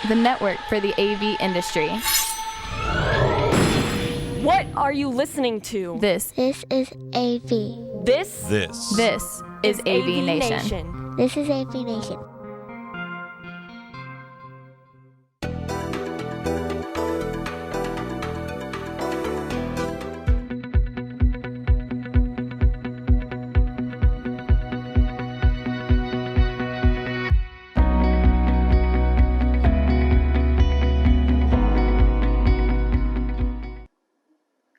the network for the AV industry. What are you listening to? This is AV. This is AVNation. This is AVNation.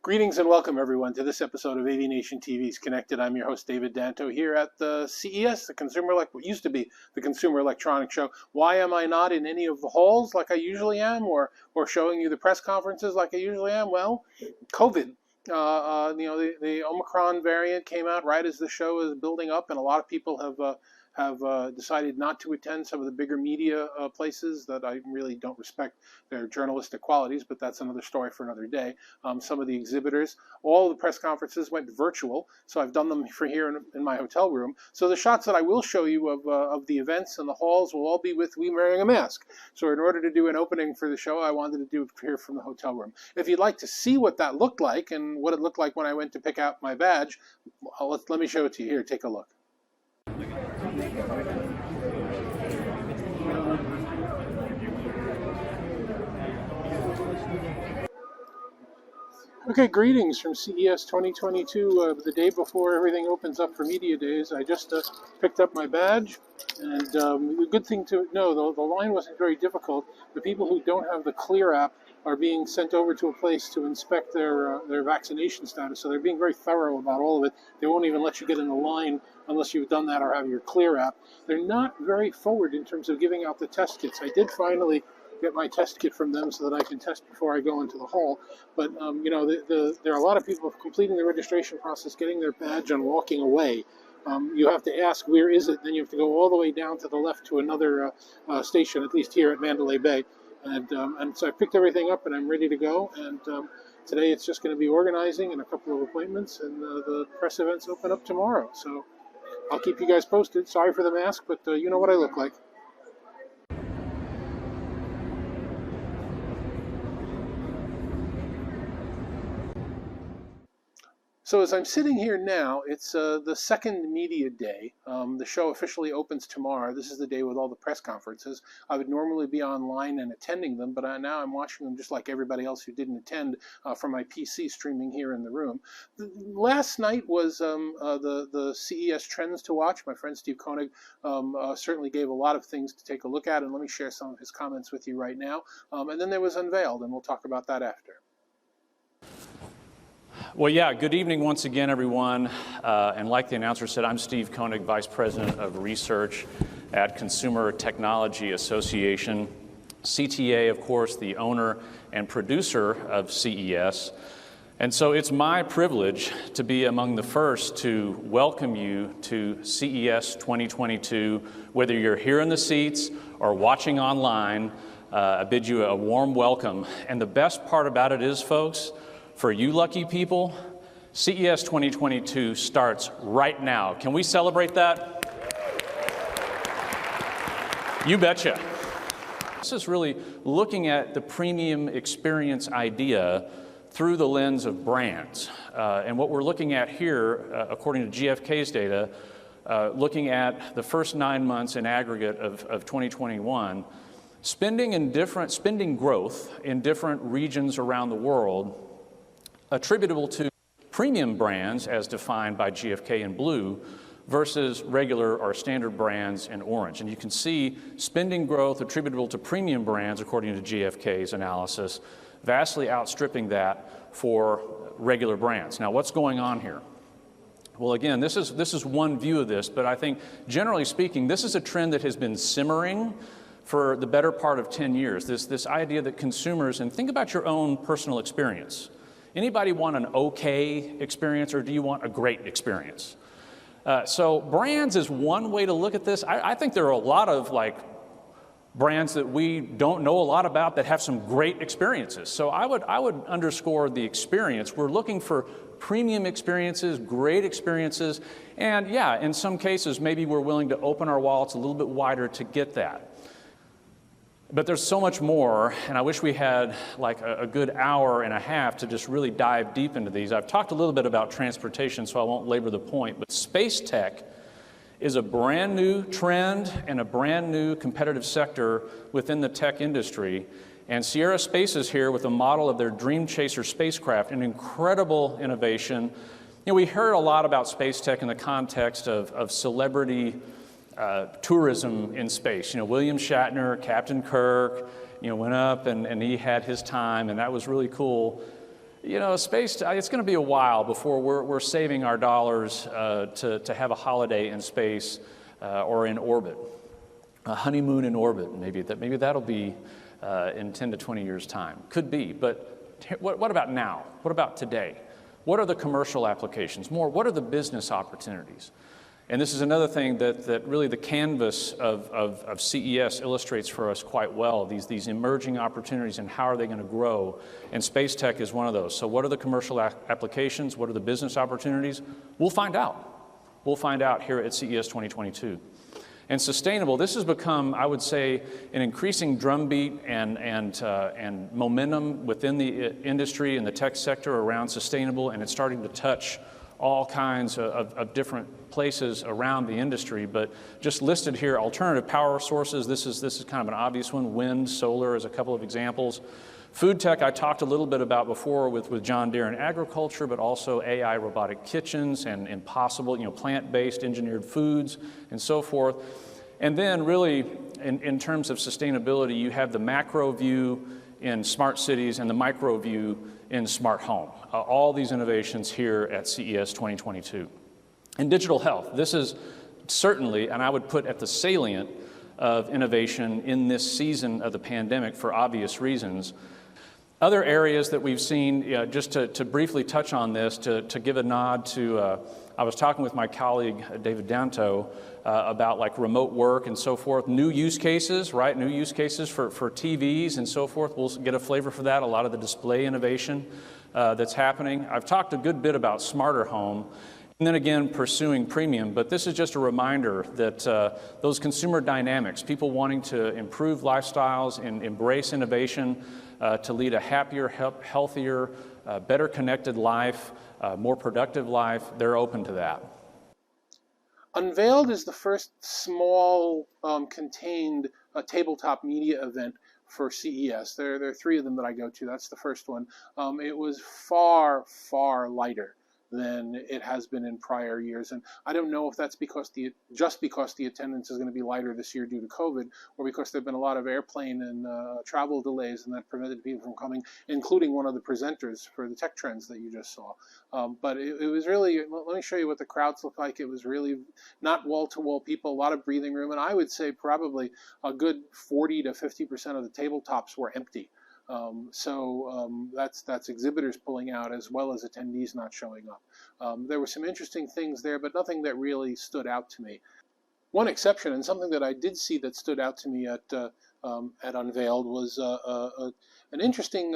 Greetings and welcome, everyone, to this episode of AVNation TV's Connected. I'm your host, David Danto, here at the CES, what used to be the Consumer Electronics Show. Why am I not in any of the halls like I usually am, or showing you the press conferences like I usually am? Well, COVID. The Omicron variant came out right as the show is building up, and a lot of people have decided not to attend some of the bigger media places that I really don't respect their journalistic qualities, but that's another story for another day. Some of the exhibitors, all the press conferences went virtual, so I've done them for here in my hotel room. So the shots that I will show you of the events and the halls will all be with me wearing a mask. So in order to do an opening for the show, I wanted to do it here from the hotel room. If you'd like to see what that looked like and what it looked like when I went to pick out my badge, let me show it to you here. Take a look. Okay, greetings from CES 2022, the day before everything opens up for media days. I just picked up my badge, and the good thing to know, though, the line wasn't very difficult. The people who don't have the Clear app are being sent over to a place to inspect their vaccination status, so they're being very thorough about all of it. They won't even let you get in the line unless you've done that or have your Clear app. They're not very forward in terms of giving out the test kits. I did finally get my test kit from them so that I can test before I go into the hall. But, there are a lot of people completing the registration process, getting their badge and walking away. You have to ask, where is it? Then you have to go all the way down to the left to another station, at least here at Mandalay Bay. And so I picked everything up and I'm ready to go. And today it's just going to be organizing and a couple of appointments, and the press events open up tomorrow. So I'll keep you guys posted. Sorry for the mask, but you know what I look like. So as I'm sitting here now, it's the second media day. The show officially opens tomorrow. This is the day with all the press conferences. I would normally be online and attending them, but now I'm watching them just like everybody else who didn't attend from my PC streaming here in the room. Last night was the CES Trends to Watch. My friend Steve Koenig certainly gave a lot of things to take a look at, and let me share some of his comments with you right now. And then there was Unveiled, and we'll talk about that after. Well, yeah, good evening once again, everyone. And like the announcer said, I'm Steve Koenig, Vice President of Research at Consumer Technology Association. CTA, of course, the owner and producer of CES. And so it's my privilege to be among the first to welcome you to CES 2022, whether you're here in the seats or watching online. I bid you a warm welcome. And the best part about it is, folks, for you lucky people, CES 2022 starts right now. Can we celebrate that? You betcha. This is really looking at the premium experience idea through the lens of brands. And what we're looking at here, according to GfK's data, looking at the first 9 months in aggregate of 2021, spending growth in different regions around the world attributable to premium brands as defined by GfK in blue versus regular or standard brands in orange. And you can see spending growth attributable to premium brands, according to GfK's analysis, vastly outstripping that for regular brands. Now, what's going on here? Well, again, this is one view of this, but I think generally speaking, this is a trend that has been simmering for the better part of 10 years. This idea that consumers, and think about your own personal experience. Anybody want an okay experience, or do you want a great experience? So brands is one way to look at this. I think there are a lot of brands that we don't know a lot about that have some great experiences. So I would underscore the experience. We're looking for premium experiences, great experiences, and yeah, in some cases, maybe we're willing to open our wallets a little bit wider to get that. But there's so much more, and I wish we had like a good hour and a half to just really dive deep into these. I've talked a little bit about transportation, so I won't labor the point, but space tech is a brand new trend and a brand new competitive sector within the tech industry. And Sierra Space is here with a model of their Dream Chaser spacecraft, an incredible innovation. You know, we heard a lot about space tech in the context of celebrity tourism in space. You know, William Shatner, Captain Kirk, you know, went up and he had his time, and that was really cool. You know, space, it's going to be a while before we're saving our dollars to have a holiday in space or in orbit. A honeymoon in orbit, maybe that'll be in 10 to 20 years' time. Could be, but what about now? What about today? What are the commercial applications? More, what are the business opportunities? And this is another thing that really the canvas of CES illustrates for us quite well, these emerging opportunities and how are they going to grow. And space tech is one of those. So what are the commercial applications? What are the business opportunities? We'll find out. We'll find out here at CES 2022. And sustainable, this has become, I would say, an increasing drumbeat and momentum within the industry and the tech sector around sustainable, and it's starting to touch all kinds of different places around the industry. But just listed here, alternative power sources, this is kind of an obvious one. Wind, solar is a couple of examples. Food tech I talked a little bit about before with John Deere and agriculture, but also AI robotic kitchens and possible, you know, plant-based engineered foods and so forth. And then really in terms of sustainability, you have the macro view in smart cities and the micro view in smart home. All these innovations here at CES 2022. In digital health, this is certainly, and I would put at the salient of innovation in this season of the pandemic for obvious reasons. Other areas that we've seen, just to briefly touch on this, to give a nod to, I was talking with my colleague, David Danto, about like remote work and so forth, new use cases, right? New use cases for TVs and so forth. We'll get a flavor for that, a lot of the display innovation that's happening. I've talked a good bit about smarter home, and then again, pursuing premium, but this is just a reminder that those consumer dynamics, people wanting to improve lifestyles and embrace innovation to lead a happier, healthier, better connected life, more productive life, they're open to that. Unveiled is the first small, contained tabletop media event for CES. There are three of them that I go to. That's the first one. It was far, far lighter than it has been in prior years. And I don't know if that's just because the attendance is going to be lighter this year due to COVID, or because there have been a lot of airplane and travel delays and that prevented people from coming, including one of the presenters for the tech trends that you just saw. But it was really, let me show you what the crowds look like. It was really not wall-to-wall people, a lot of breathing room, and I would say probably a good 40 to 50% of the tabletops were empty. That's exhibitors pulling out as well as attendees not showing up. There were some interesting things there, but nothing that really stood out to me. One exception, and something that I did see that stood out to me at Unveiled, was an interesting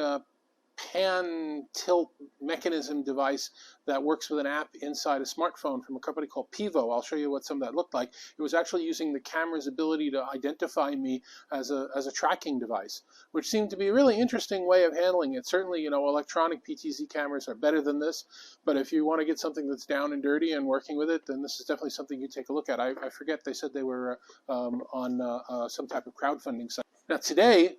pan tilt mechanism device that works with an app inside a smartphone from a company called Pivo. I'll show you what some of that looked like. It was actually using the camera's ability to identify me as a tracking device, which seemed to be a really interesting way of handling it. Certainly, you know, electronic PTZ cameras are better than this, but if you want to get something that's down and dirty and working with it, then this is definitely something you take a look at. I forget, they said they were on some type of crowdfunding site. Now today,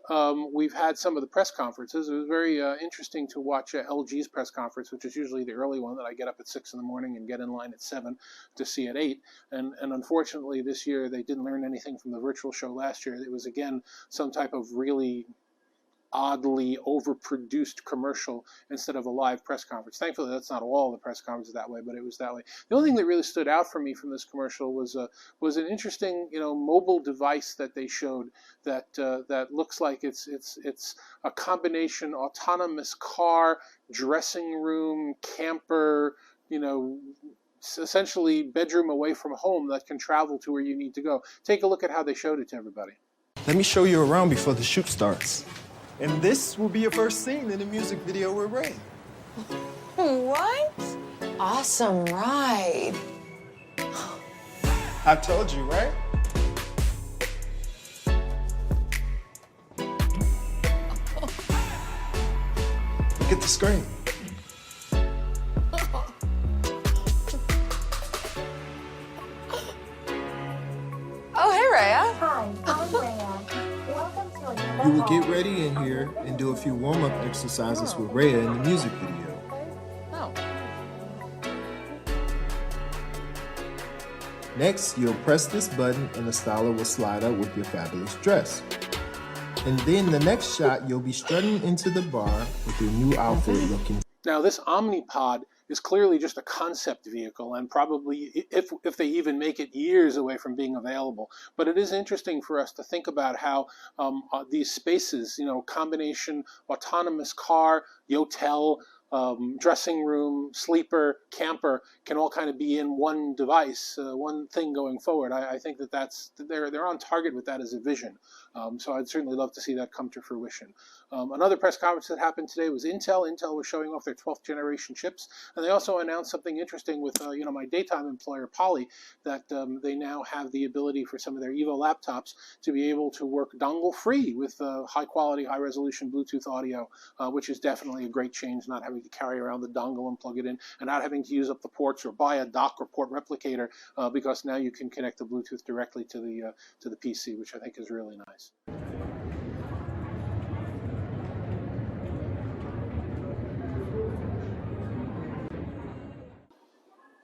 we've had some of the press conferences. It was very interesting to watch LG's press conference, which is usually the early one that I get up at 6 in the morning and get in line at 7 to see at 8. And unfortunately this year they didn't learn anything from the virtual show last year. It was again some type of really oddly overproduced commercial instead of a live press conference. Thankfully, that's not all the press conferences that way, but it was that way. The only thing that really stood out for me from this commercial was an interesting, you know, mobile device that they showed that that looks like it's a combination autonomous car, dressing room, camper, you know, essentially bedroom away from home that can travel to where you need to go. Take a look at how they showed it to everybody. Let me show you around before the shoot starts. And this will be your first scene in the music video we're in. What? Awesome ride. I told you, right? Look at the screen. Oh, hey, Rhea. Hi, I'm Rhea. Welcome to another You will get ready in here and do a few warm-up exercises with Rhea in the music video. Oh. Next, you'll press this button and the styler will slide up with your fabulous dress. And then the next shot, you'll be strutting into the bar with your new outfit looking. Now, this Omnipod is clearly just a concept vehicle and probably, if they even make it, years away from being available. But it is interesting for us to think about how these spaces, combination autonomous car, yotel, dressing room, sleeper, camper, can all kind of be in one device, one thing going forward. I think they're on target with that as a vision. So I'd certainly love to see that come to fruition. Another press conference that happened today was Intel. Intel was showing off their 12th generation chips, and they also announced something interesting with my daytime employer Poly, that they now have the ability for some of their Evo laptops to be able to work dongle free with high quality, high resolution Bluetooth audio, which is definitely a great change, not having to carry around the dongle and plug it in, and not having to use up the ports or buy a dock or port replicator, because now you can connect the Bluetooth directly to the PC, which I think is really nice.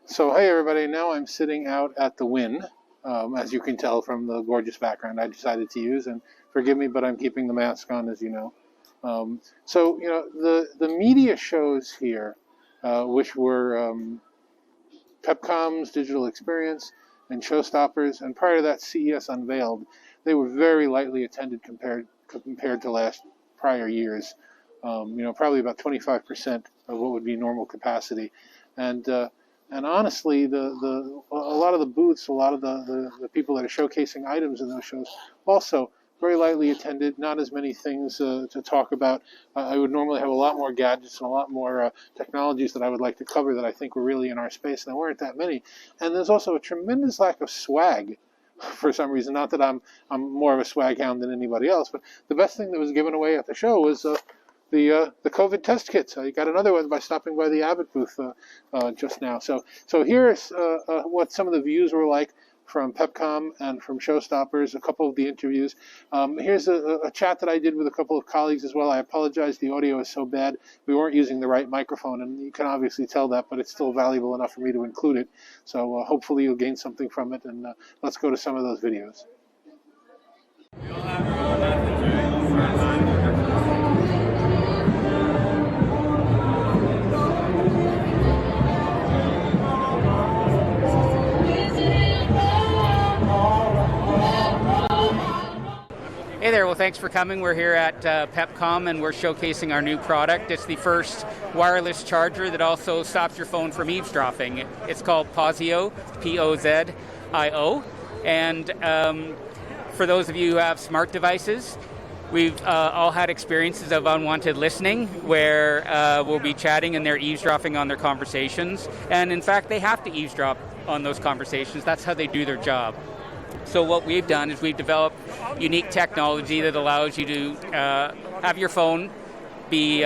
So hey everybody, now I'm sitting out at the Wynn, as you can tell from the gorgeous background I decided to use, and forgive me, but I'm keeping the mask on, as you know. The media shows here, which were Pepcom's digital experience and Showstoppers, and prior to that CES Unveiled, they were very lightly attended compared to prior years. Probably about 25% of what would be normal capacity, and honestly, a lot of the booths, a lot of the people that are showcasing items in those shows, also very lightly attended. Not as many things to talk about. I would normally have a lot more gadgets and a lot more technologies that I would like to cover that I think were really in our space, and there weren't that many. And there's also a tremendous lack of swag for some reason. Not that I'm more of a swag hound than anybody else, but the best thing that was given away at the show was the COVID test kits. You got another one by stopping by the Abbott booth just now. So here's what some of the views were like from Pepcom and from Showstoppers, a couple of the interviews. Here's a chat that I did with a couple of colleagues as well. I apologize, the audio is so bad. We weren't using the right microphone, and you can obviously tell that, but it's still valuable enough for me to include it. So hopefully you'll gain something from it, and let's go to some of those videos. Hey there, well thanks for coming. We're here at Pepcom and we're showcasing our new product. It's the first wireless charger that also stops your phone from eavesdropping. It's called Pozio, P-O-Z-I-O. And for those of you who have smart devices, we've all had experiences of unwanted listening where we'll be chatting and they're eavesdropping on their conversations. And in fact, they have to eavesdrop on those conversations. That's how they do their job. So what we've done is we've developed unique technology that allows you to have your phone be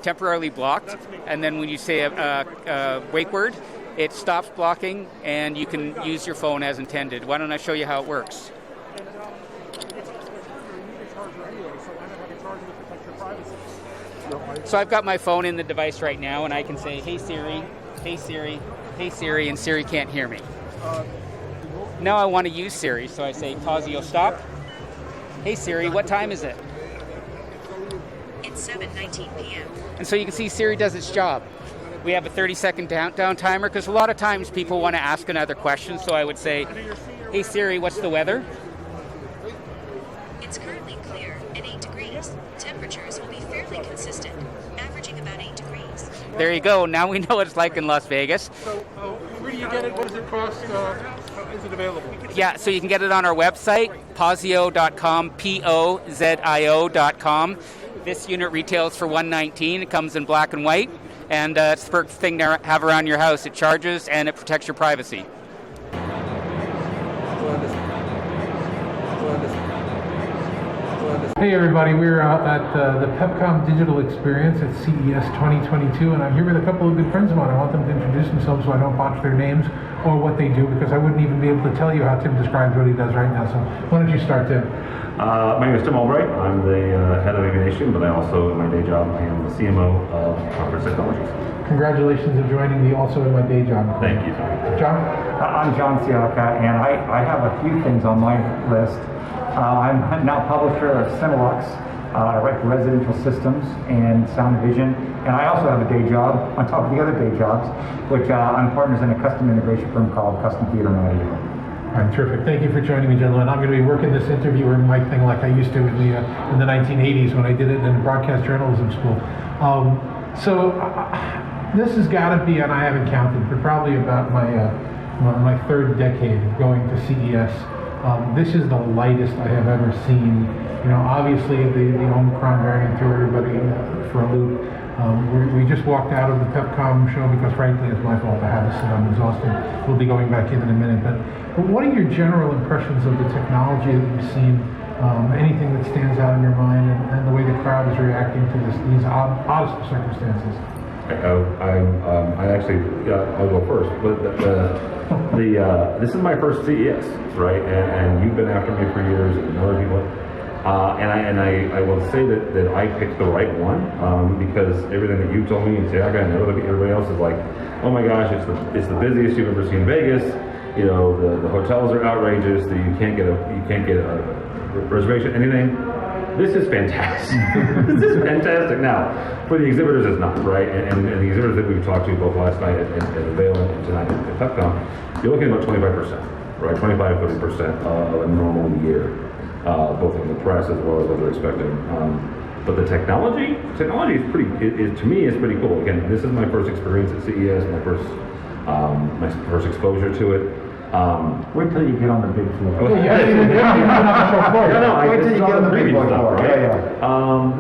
temporarily blocked, and then when you say a wake word, it stops blocking and you can use your phone as intended. Why don't I show you how it works? So I've got my phone in the device right now and I can say, hey Siri, hey Siri, hey Siri, and Siri can't hear me. Now I want to use Siri, so I say, Pozio, stop. Hey Siri, what time is it? It's 7:19 p.m. And so you can see Siri does its job. We have a 30-second countdown timer, because a lot of times people want to ask another question, so I would say, hey Siri, what's the weather? It's currently clear and 8 degrees. Temperatures will be fairly consistent, averaging about 8 degrees. There you go. Now we know what it's like in Las Vegas. So where do you get it? What does it cost? Is it available? Yeah, so you can get it on our website, pozio.com, P-O-Z-I-O.com. This unit retails for $119. It comes in black and white, and it's the perfect thing to have around your house. It charges and it protects your privacy. Hey everybody, we're out at the Pepcom Digital Experience at CES 2022, and I'm here with a couple of good friends of mine. I want them to introduce themselves so I don't botch their names or what they do, because I wouldn't even be able to tell you how Tim describes what he does right now. So why don't you start, Tim? My name is Tim Albright. I'm the head of AVNation, but I also, in my day job, I am the CMO of Conference Technologies. Congratulations on joining me also in my day job. Thank you. John? I'm John Siaka, and I have a few things on my list. I'm now publisher of Cinelux. I write for residential systems and sound vision, and I also have a day job on top of the other day jobs, which I'm partners in a custom integration firm called Custom Theater and Audio. All right, terrific. Thank you for joining me, gentlemen. I'm going to be working this interviewer mic thing like I used to in the 1980s when I did it in broadcast journalism school. This has got to be, and I haven't counted, but probably about my third decade of going to CES. This is the lightest I have ever seen. You know, obviously the Omicron variant threw everybody for a loop. We just walked out of the Pepcom show because, frankly, it's my fault. I had to sit. I'm exhausted. We'll be going back in a minute. But what are your general impressions of the technology that you've seen? Anything that stands out in your mind, and the way the crowd is reacting to these oddest of circumstances? I'll go first. But this is my first CES, right? And you've been after me for years, and other people. And I will say that I picked the right one because everything that you told me and Siaka and everybody else is like, oh my gosh, it's the busiest you've ever seen Vegas. You know, the hotels are outrageous. That you can't get a reservation, anything. This is fantastic. This is fantastic. Now, for the exhibitors, it's not, right? And the exhibitors that we've talked to both last night at Avail and tonight at Pepcom, you're looking at about 25%, right? 25-30% of a normal year, both in the press as well as what they're expecting. But the technology is to me, is pretty cool. Again, this is my first experience at CES, my first exposure to it. Wait till you get on the big floor. Wait till you get on the big floor. Right? Yeah.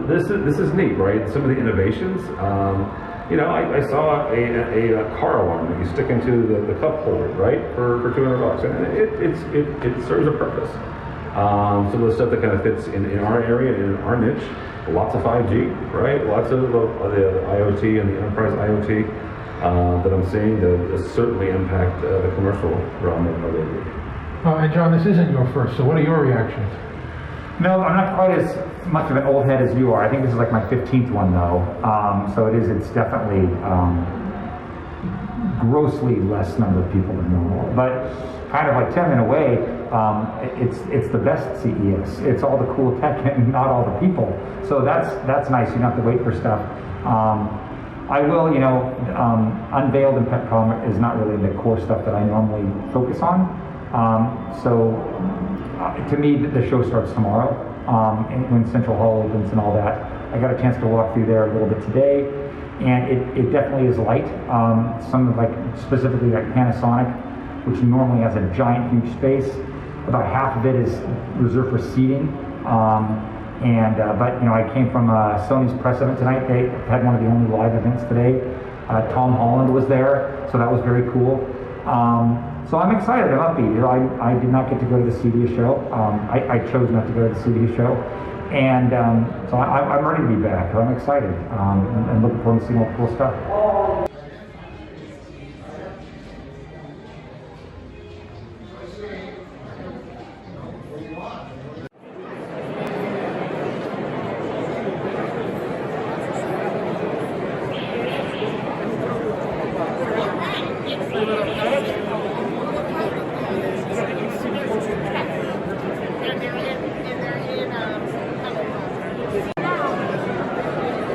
This is neat, right? Some of the innovations. I saw a car alarm that you stick into the cup holder, right, for $200, and it serves a purpose. Some of the stuff that kind of fits in our area, in our niche. Lots of 5G, right? Lots of the IoT and the enterprise IoT. That I'm seeing that certainly impact the commercial realm of it. And John, this isn't your first, so what are your reactions? No, I'm not quite as much of an old head as you are. I think this is like my 15th one though. So it's definitely grossly less number of people than normal. But kind of like Tim in a way, it's the best CES. It's all the cool tech and not all the people. So that's nice. You don't have to wait for stuff. I will, Unveiled and Pepcom is not really the core stuff that I normally focus on. To me, the show starts tomorrow, when Central Hall opens and all that. I got a chance to walk through there a little bit today, and it definitely is light. Some specifically like Panasonic, which normally has a giant, huge space. About half of it is reserved for seating. But I came from Sony's press event tonight. They had one of the only live events today. Tom Holland was there, so that was very cool. So I'm excited. I'm upbeat. I did not get to go to the CES show. I chose not to go to the CES show, and so I'm ready to be back. I'm excited and looking forward to seeing all the cool stuff.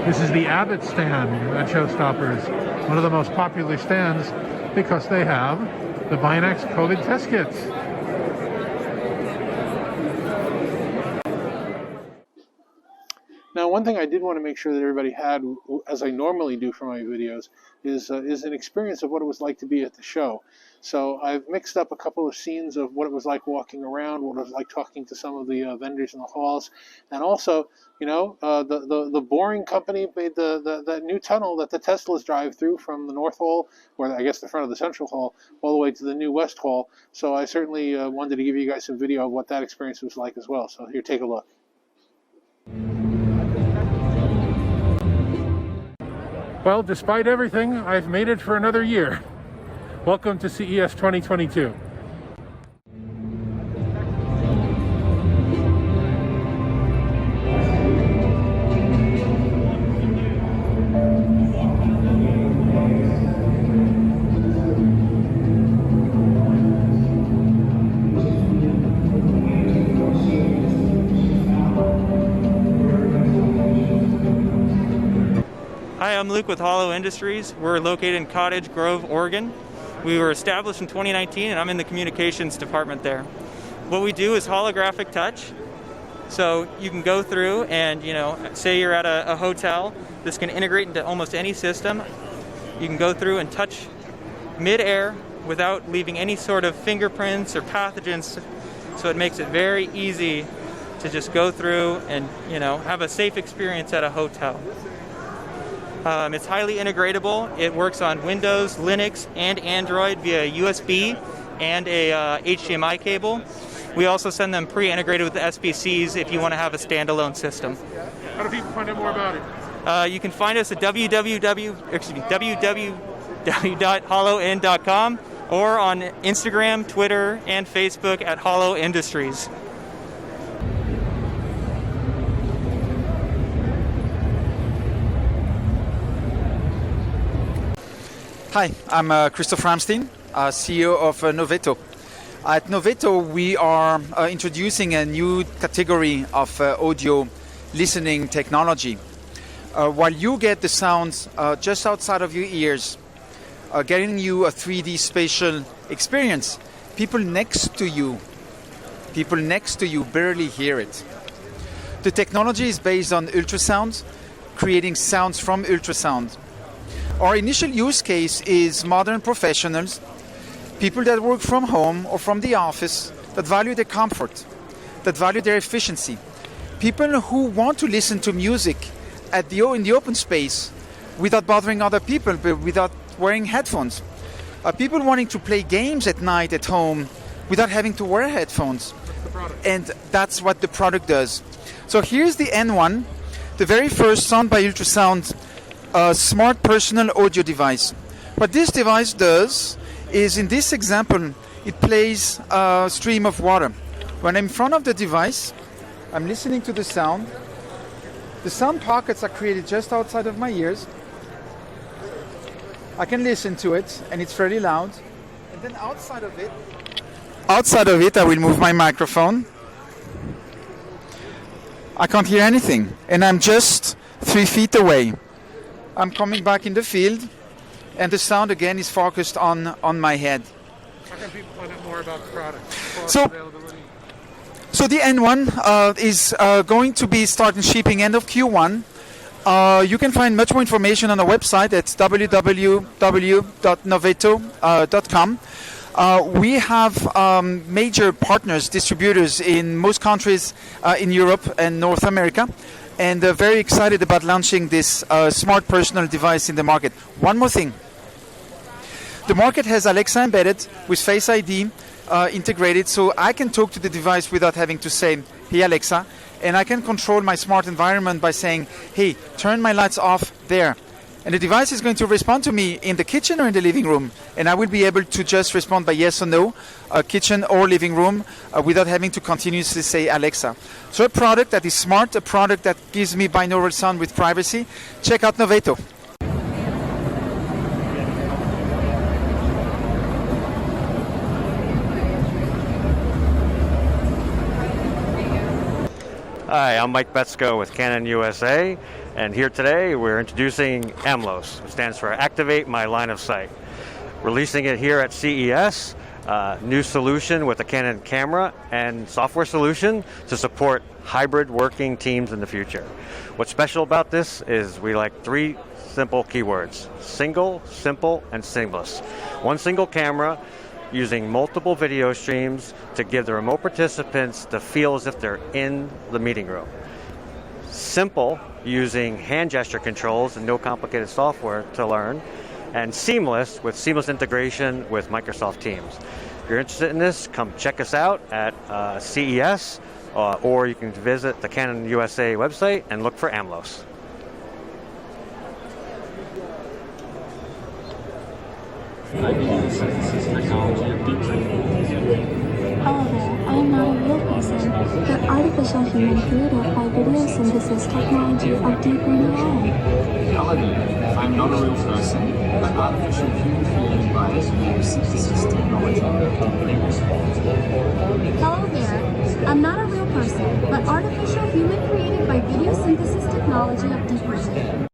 This is the Abbott stand at Showstoppers, one of the most popular stands because they have the Binax COVID test kits. Now, one thing I did want to make sure that everybody had, as I normally do for my videos, is an experience of what it was like to be at the show. So I've mixed up a couple of scenes of what it was like walking around, what it was like talking to some of the vendors in the halls, and also, the Boring Company made that new tunnel that the Teslas drive through from the North Hall, or I guess the front of the Central Hall, all the way to the new West Hall. So I certainly wanted to give you guys some video of what that experience was like as well. So here, take a look. Well, despite everything, I've made it for another year. Welcome to CES 2022. Hi, I'm Luke with Hollow Industries. We're located in Cottage Grove, Oregon. We were established in 2019 and I'm in the communications department there. What we do is holographic touch. So you can go through and, say you're at a hotel, this can integrate into almost any system. You can go through and touch mid-air without leaving any sort of fingerprints or pathogens. So it makes it very easy to just go through and, have a safe experience at a hotel. It's highly integratable. It works on Windows, Linux, and Android via USB and a HDMI cable. We also send them pre-integrated with the SBCs if you want to have a standalone system. How do people find out more about it? You can find us at www.hollowin.com or on Instagram, Twitter, and Facebook at Hollow Industries. Hi, I'm Christoph Ramstein, CEO of Noveto. At Noveto, we are introducing a new category of audio listening technology. While you get the sounds just outside of your ears, getting you a 3D spatial experience, people next to you barely hear it. The technology is based on ultrasound, creating sounds from ultrasound. Our initial use case is modern professionals, people that work from home or from the office, that value their comfort, that value their efficiency. People who want to listen to music in the open space without bothering other people, but without wearing headphones. People wanting to play games at night at home without having to wear headphones. And that's what the product does. So here's the N1, the very first sound by ultrasound smart personal audio device. What this device does is, in this example, it plays a stream of water. When I'm in front of the device, I'm listening to the sound. The sound pockets are created just outside of my ears. I can listen to it, and it's fairly loud. And then outside of it, I will move my microphone. I can't hear anything, and I'm just 3 feet away. I'm coming back in the field, and the sound again is focused on my head. How can people find out more about the product? So the N1 is going to be starting shipping end of Q1. You can find much more information on our website at www.noveto.com. We have major partners, distributors in most countries in Europe and North America, and very excited about launching this smart personal device in the market. One more thing. The market has Alexa embedded with Face ID integrated, so I can talk to the device without having to say, "Hey Alexa," and I can control my smart environment by saying, "Hey, turn my lights off there." And the device is going to respond to me in the kitchen or in the living room, and I will be able to just respond by yes or no, kitchen or living room, without having to continuously say Alexa. So a product that is smart, a product that gives me binaural sound with privacy. Check out Noveto. Hi, I'm Mike Betzko with Canon USA, and here today we're introducing AMLOS, which stands for Activate My Line of Sight. Releasing it here at CES, new solution with a Canon camera and software solution to support hybrid working teams in the future. What's special about this is we like 3 simple keywords: single, simple, and seamless. One single camera, using multiple video streams to give the remote participants the feel as if they're in the meeting room. Simple, using hand gesture controls and no complicated software to learn. And seamless, with seamless integration with Microsoft Teams. If you're interested in this, come check us out at CES. or you can visit the Canon USA website and look for AMLOS. However, I am not a real person, but artificial human created by video synthesis technology of deep learning AI. However, I'm not a real person, but artificial human created by video synthesis technology of deep learning. Hello there. I'm not a real person, but artificial human created by video synthesis technology of deep learning.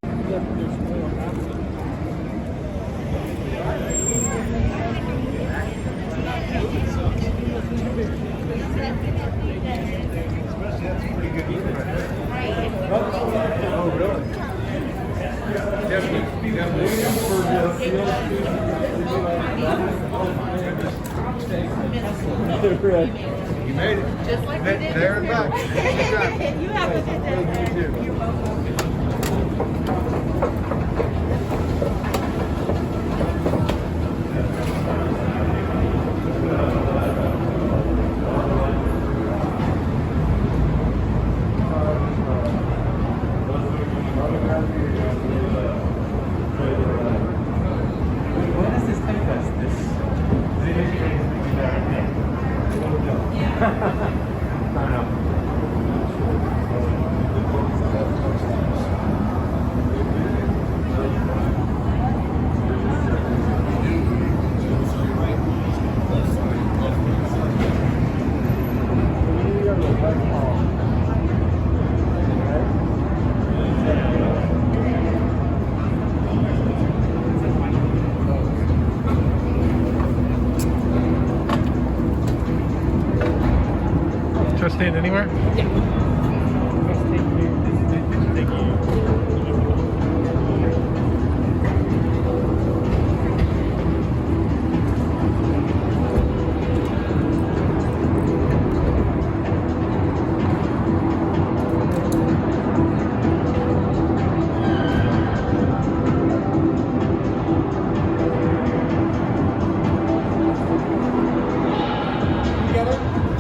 You made it. Just like you did. There and back. You have a good day. You too. You're welcome. Where does this take us? I don't know. Trust stand anywhere?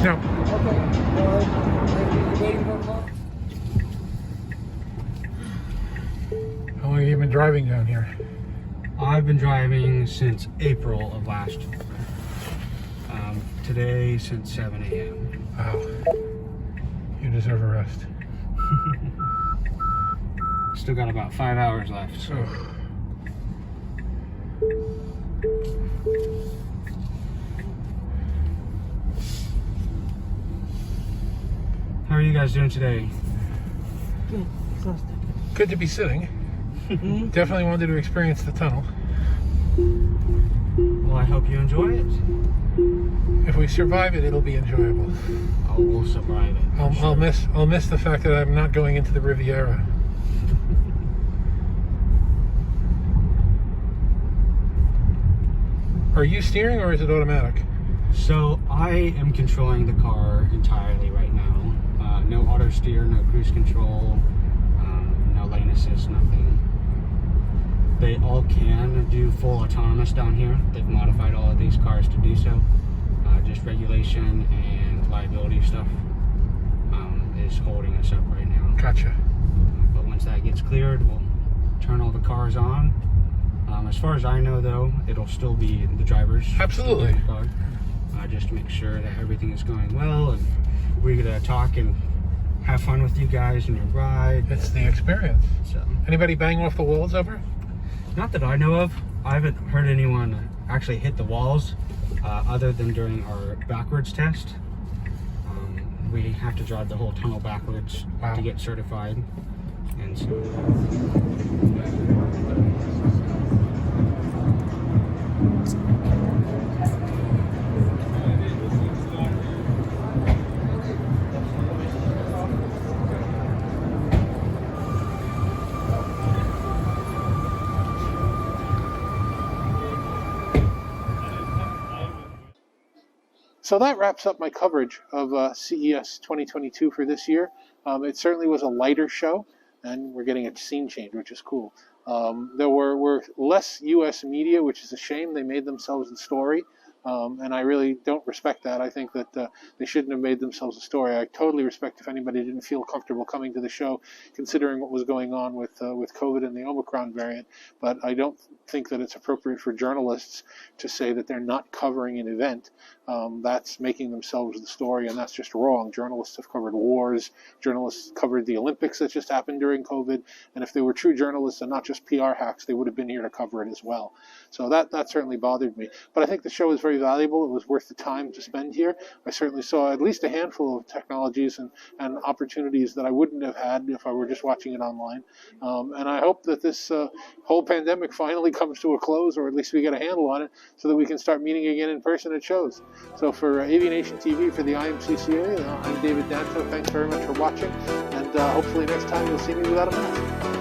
No. How long have you been driving down here? I've been driving since April of last year. Today since 7 a.m. Wow. You deserve a rest. Still got about 5 hours left. So. How are you guys doing today? Good. Exhausted. Good to be sitting. Definitely wanted to experience the tunnel. Well, I hope you enjoy it. If we survive it, it'll be enjoyable. Oh, we'll survive it. I'll miss the fact that I'm not going into the Riviera. Are you steering or is it automatic? So I am controlling the car entirely right now. No auto steer, no cruise control, no lane assist, nothing. They all can do full autonomous down here. They've modified all of these cars to do so. Just regulation and liability stuff is holding us up right now. Gotcha. But once that gets cleared, we'll turn all the cars on. As far as I know, though, it'll still be the drivers. Absolutely. The car, just to make sure that everything is going well, and we're gonna talk and have fun with you guys in your ride. It's the experience. So, anybody bang off the walls ever? Not that I know of. I haven't heard anyone actually hit the walls, other than during our backwards test. We have to drive the whole tunnel backwards to get certified, and so. So that wraps up my coverage of CES 2022 for this year. It certainly was a lighter show, and we're getting a scene change, which is cool. There were less U.S. media, which is a shame. They made themselves the story. And I really don't respect that. I think that they shouldn't have made themselves a story. I totally respect if anybody didn't feel comfortable coming to the show, considering what was going on with COVID and the Omicron variant. But I don't think that it's appropriate for journalists to say that they're not covering an event. That's making themselves the story, and that's just wrong. Journalists have covered wars. Journalists covered the Olympics that just happened during COVID. And if they were true journalists and not just PR hacks, they would have been here to cover it as well. So that certainly bothered me. But I think the show is very valuable. It was worth the time to spend here. I certainly saw at least a handful of technologies and opportunities that I wouldn't have had if I were just watching it online. And I hope that this whole pandemic finally comes to a close, or at least we get a handle on it, so that we can start meeting again in person at shows. So for AVNation TV, for the IMCCA, I'm David Danto. Thanks very much for watching, and hopefully next time you'll see me without a mask.